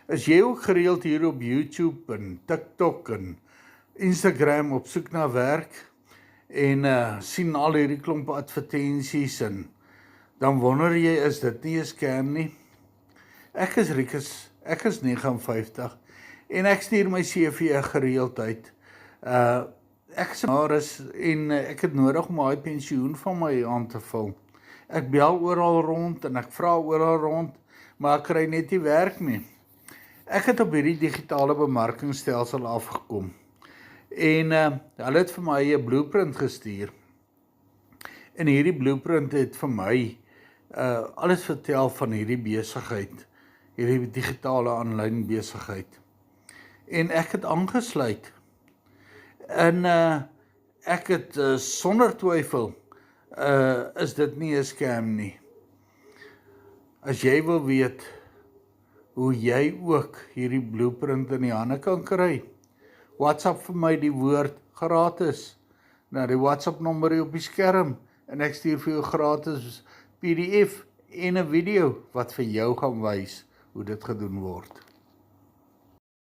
Is jy ook gereeld hier op YouTube en TikTok en Instagram op soek na werk en sien al hierdie klomp advertensies en dan wonder jy, is dit nie 'n scam nie? Ek is Rikus, ek is 59 en ek stuur my CV gereeld uit. Ek is pensionaris en ek het nodig om daai pensioen van my aan te vul. Ek bel oral rond en ek vra oral rond, maar ek kry net nie werk nie. Ek het op hierdie digitale bemarkingsstelsel afgekom en hulle het vir my 'n blueprint gestuur. En hierdie blueprint het vir my alles vertel van hierdie besigheid, hierdie digitale aanlyn besigheid. En ek het aangesluit. En ek het sonder twyfel is dit nie 'n scam nie. As jy wil weet hoe jy ook hierdie blueprint in die hande kan kry, WhatsApp vir my die woord gratis na die WhatsApp nommer hier op die skerm en ek stuur vir jou gratis PDF en 'n video wat vir jou gaan wys hoe dit gedoen word.